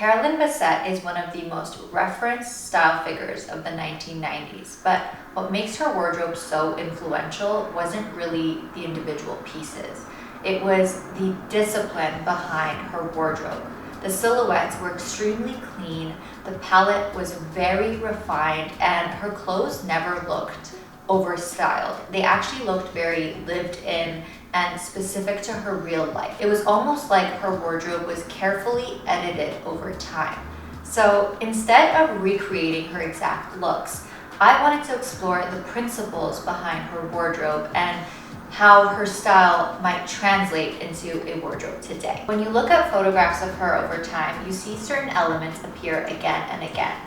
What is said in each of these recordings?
Carolyn Bessette is one of the most referenced style figures of the 1990s, but what makes her wardrobe so influential wasn't really the individual pieces. It was the discipline behind her wardrobe. The silhouettes were extremely clean, the palette was very refined, and her clothes never looked overstyled. They actually looked very lived in and specific to her real life. It was almost like her wardrobe was carefully edited over time. So instead of recreating her exact looks, I wanted to explore the principles behind her wardrobe and how her style might translate into a wardrobe today. When you look at photographs of her over time, you see certain elements appear again and again.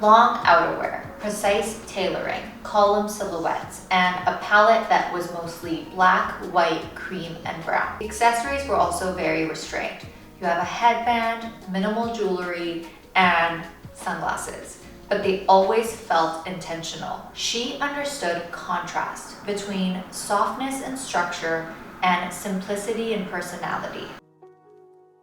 Long outerwear, precise tailoring, column silhouettes, and a palette that was mostly black, white, cream, and brown. The accessories were also very restrained. You have a headband, minimal jewelry, and sunglasses, but they always felt intentional. She understood contrast between softness and structure and simplicity and personality.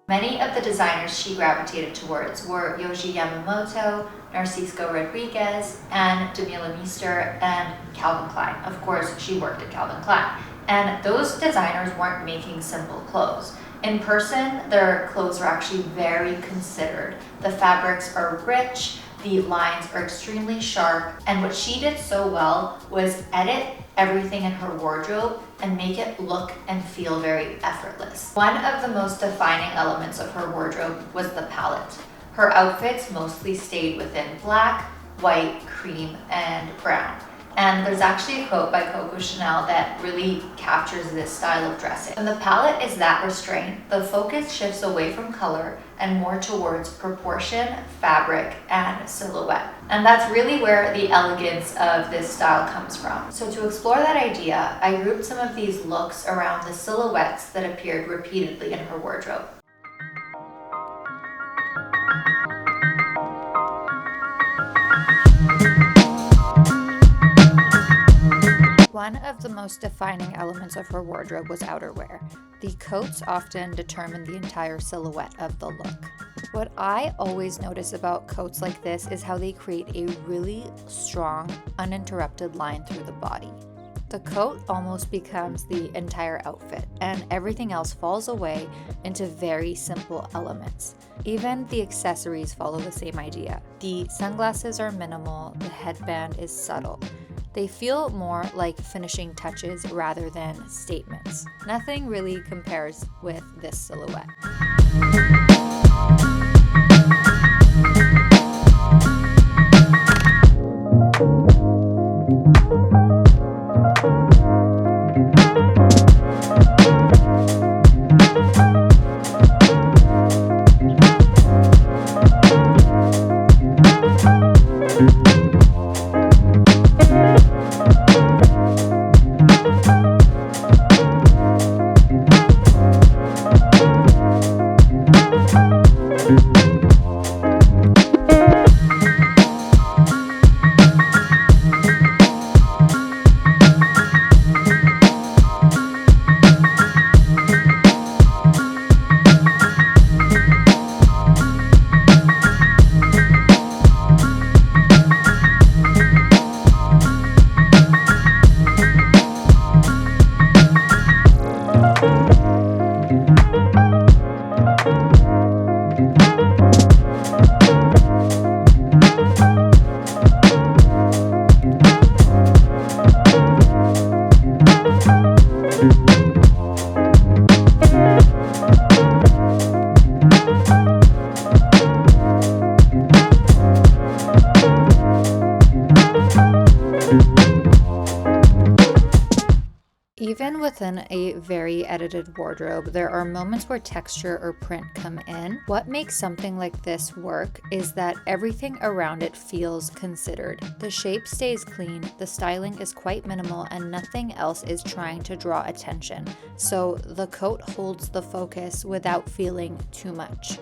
Many of the designers she gravitated towards were Yohji Yamamoto, Narciso Rodriguez, and Demila Meester, and Calvin Klein. Of course, she worked at Calvin Klein. And those designers weren't making simple clothes. In person, their clothes are actually very considered. The fabrics are rich, the lines are extremely sharp, and what she did so well was edit everything in her wardrobe and make it look and feel very effortless. One of the most defining elements of her wardrobe was the palette. Her outfits mostly stayed within black, white, cream, and brown. And there's actually a quote by Coco Chanel that really captures this style of dressing. When the palette is that restrained, the focus shifts away from color and more towards proportion, fabric, and silhouette. And that's really where the elegance of this style comes from. So to explore that idea, I grouped some of these looks around the silhouettes that appeared repeatedly in her wardrobe. One of the most defining elements of her wardrobe was outerwear. The coats often determine the entire silhouette of the look. What I always notice about coats like this is how they create a really strong, uninterrupted line through the body. The coat almost becomes the entire outfit, and everything else falls away into very simple elements. Even the accessories follow the same idea. The sunglasses are minimal, the headband is subtle. They feel more like finishing touches rather than statements. Nothing really compares with this silhouette. Even within a very edited wardrobe, there are moments where texture or print come in. What makes something like this work is that everything around it feels considered. The shape stays clean, the styling is quite minimal, and nothing else is trying to draw attention. So the coat holds the focus without feeling too much.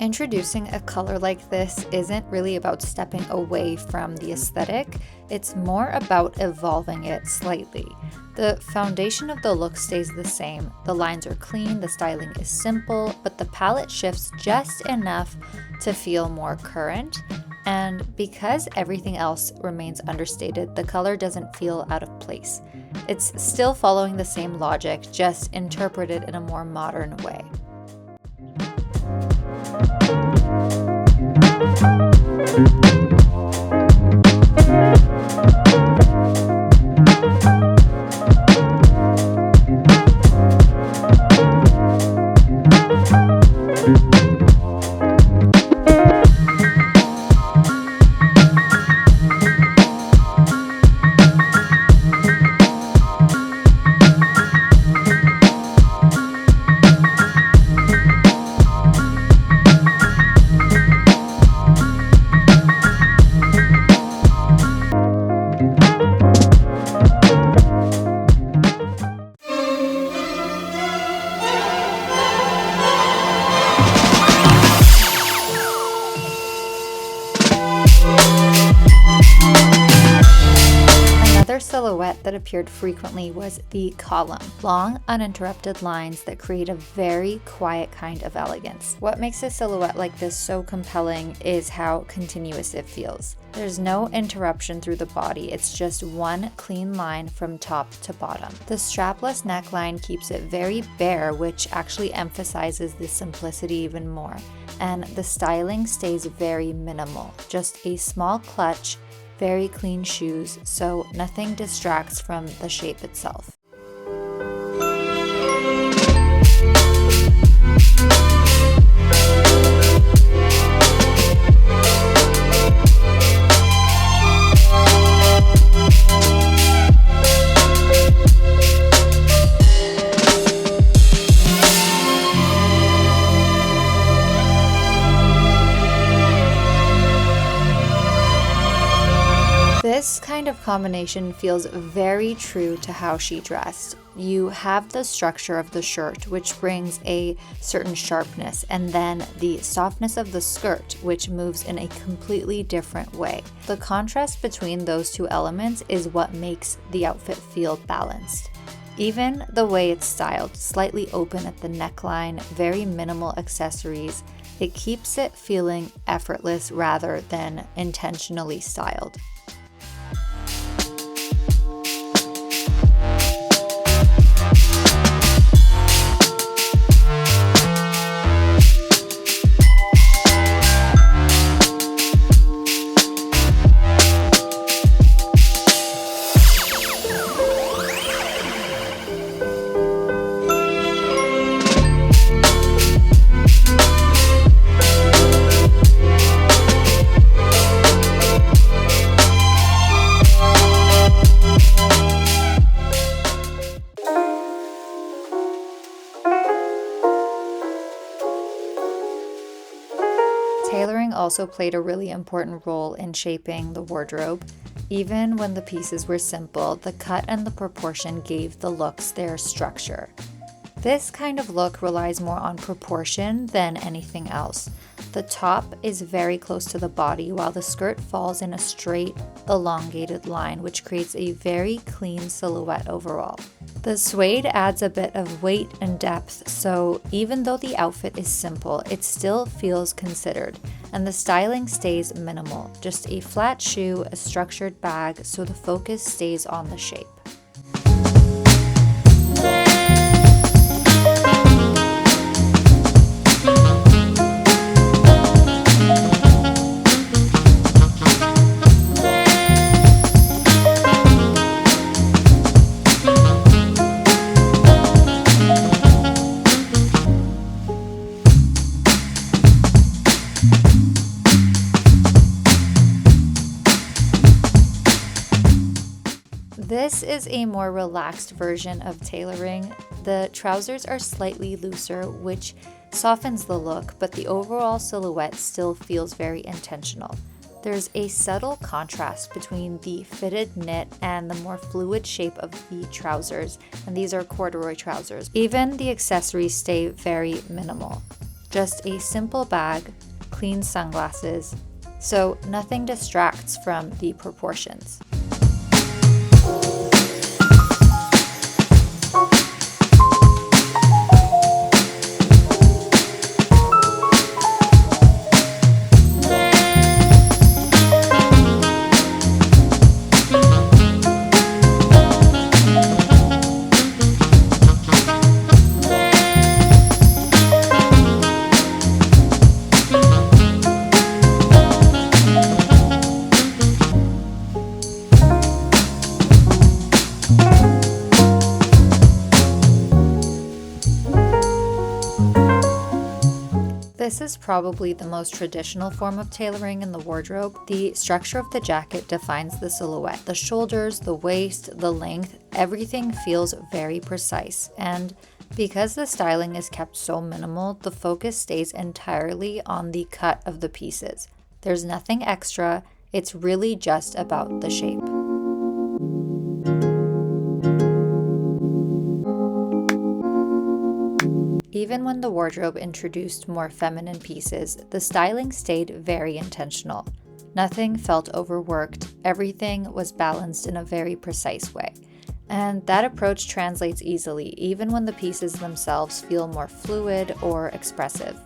Introducing a color like this isn't really about stepping away from the aesthetic, it's more about evolving it slightly. The foundation of the look stays the same, the lines are clean, the styling is simple, but the palette shifts just enough to feel more current. And because everything else remains understated, the color doesn't feel out of place. It's still following the same logic, just interpreted in a more modern way. Another silhouette that appeared frequently was the column, long, uninterrupted lines that create a very quiet kind of elegance. What makes a silhouette like this so compelling is how continuous it feels. There's no interruption through the body, it's just one clean line from top to bottom. The strapless neckline keeps it very bare, which actually emphasizes the simplicity even more. And the styling stays very minimal, just a small clutch, very clean shoes, so nothing distracts from the shape itself. This kind of combination feels very true to how she dressed. You have the structure of the shirt, which brings a certain sharpness, and then the softness of the skirt, which moves in a completely different way. The contrast between those two elements is what makes the outfit feel balanced. Even the way it's styled, slightly open at the neckline, very minimal accessories, it keeps it feeling effortless rather than intentionally styled. Tailoring also played a really important role in shaping the wardrobe. Even when the pieces were simple, the cut and the proportion gave the looks their structure. This kind of look relies more on proportion than anything else. The top is very close to the body, while the skirt falls in a straight, elongated line, which creates a very clean silhouette overall. The suede adds a bit of weight and depth, so even though the outfit is simple, it still feels considered, and the styling stays minimal. Just a flat shoe, a structured bag, so the focus stays on the shape. This is a more relaxed version of tailoring. The trousers are slightly looser, which softens the look, but the overall silhouette still feels very intentional. There's a subtle contrast between the fitted knit and the more fluid shape of the trousers, and these are corduroy trousers. Even the accessories stay very minimal. just a simple bag, clean sunglasses, so nothing distracts from the proportions. This is probably the most traditional form of tailoring in the wardrobe. The structure of the jacket defines the silhouette. The shoulders, the waist, the length, everything feels very precise. And because the styling is kept so minimal, the focus stays entirely on the cut of the pieces. There's nothing extra, it's really just about the shape. Even when the wardrobe introduced more feminine pieces, the styling stayed very intentional. Nothing felt overworked, everything was balanced in a very precise way. And that approach translates easily, even when the pieces themselves feel more fluid or expressive.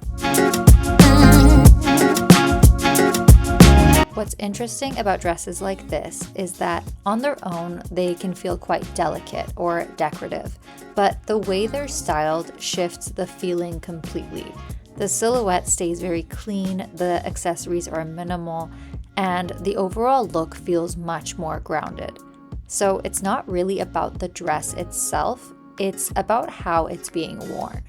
What's interesting about dresses like this is that on their own, they can feel quite delicate or decorative, but the way they're styled shifts the feeling completely. The silhouette stays very clean, the accessories are minimal, and the overall look feels much more grounded. So it's not really about the dress itself, it's about how it's being worn.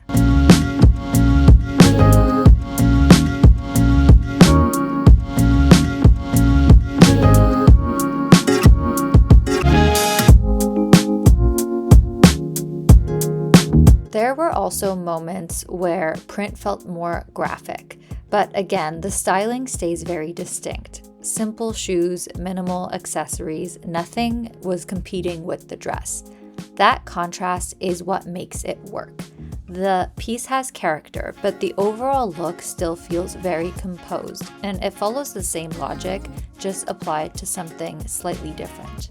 There were also moments where print felt more graphic, but again, the styling stays very distinct. Simple shoes, minimal accessories, nothing was competing with the dress. That contrast is what makes it work. The piece has character, but the overall look still feels very composed, and it follows the same logic, just applied to something slightly different.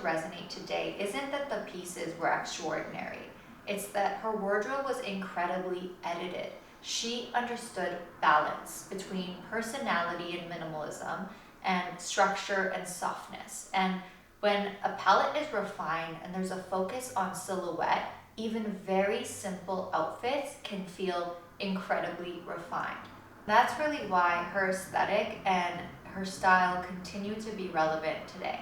Resonate today isn't that the pieces were extraordinary. It's that her wardrobe was incredibly edited. She understood balance between personality and minimalism and structure and softness. And when a palette is refined and there's a focus on silhouette, even very simple outfits can feel incredibly refined. That's really why her aesthetic and her style continue to be relevant today.